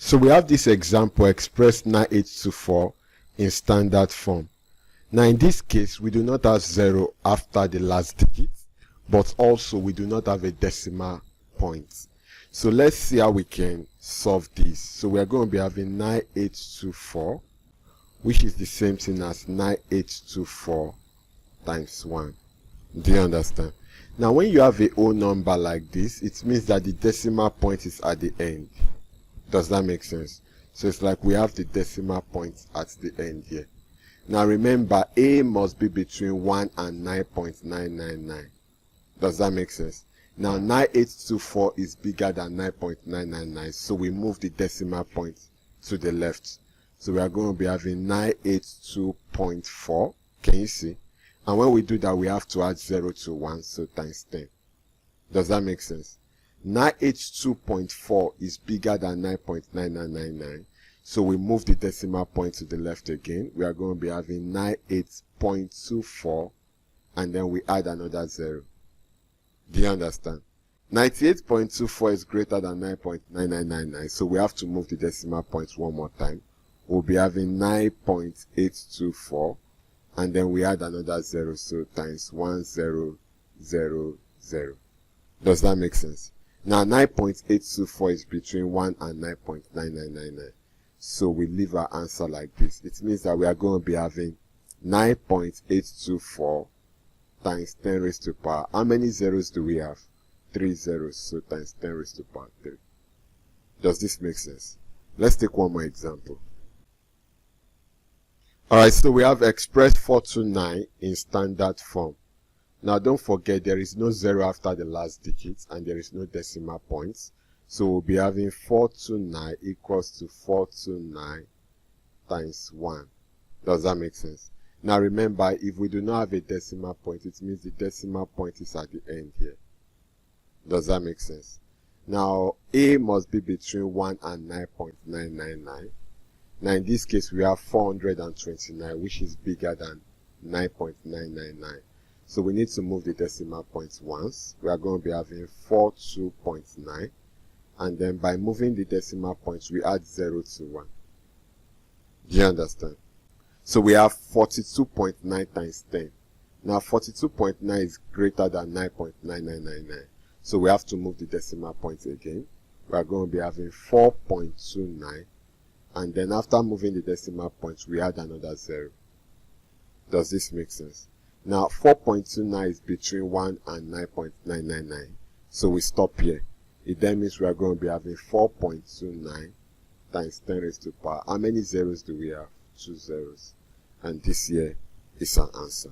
So we have this example express 9824 in standard form. Now in this case, we do not have 0 after the last digit, but also we do not have a decimal point. So let's see how we can solve this. So we are going to be having 9824, which is the same thing as 9824 times 1. Do you understand? Now when you have a whole number like this, it means that the decimal point is at the end. Does that make sense? So it's like we have the decimal point at the end here. Now remember, a must be between 1 and 9.999. Does that make sense? Now 9824 is bigger than 9.999, so we move the decimal point to the left. So we are going to be having 982.4. Can you see? And when we do that, we have to add 0 to 1, so times 10. Does that make sense? 982.4 is bigger than 9.9999. So we move the decimal point to the left again. We are going to be having 98.24, and then we add another 0. Do you understand? 98.24 is greater than 9.9999, so we have to move the decimal point one more time. We'll be having 9.824, and then we add another 0, so times 1000. Does that make sense? Now 9.824 is between 1 and 9.9999. So we leave our answer like this. It means that we are going to be having 9.824 times 10 raised to power. How many zeros do we have? 3 zeros. So times 10 raised to power 3. Does this make sense? Let's take one more example. Alright, so we have express 429 in standard form. Now don't forget, there is no 0 after the last digit and there is no decimal points. So we'll be having 429 equals to 429 times 1. Does that make sense? Now remember, if we do not have a decimal point, it means the decimal point is at the end here. Does that make sense? Now a must be between 1 and 9.999. Now in this case, we have 429, which is bigger than 9.999. So we need to move the decimal points once. We are going to be having 42.9. And then by moving the decimal points, we add 0 to 1. Do you understand? So we have 42.9 times 10. Now 42.9 is greater than 9.9999. So we have to move the decimal points again. We are going to be having 4.29. And then after moving the decimal points, we add another 0. Does this make sense? Now 4.29 is between 1 and 9.999. So we stop here. It then means we are going to be having 4.29 times 10 raised to power. How many zeros do we have? 2 zeros. And this here is our answer.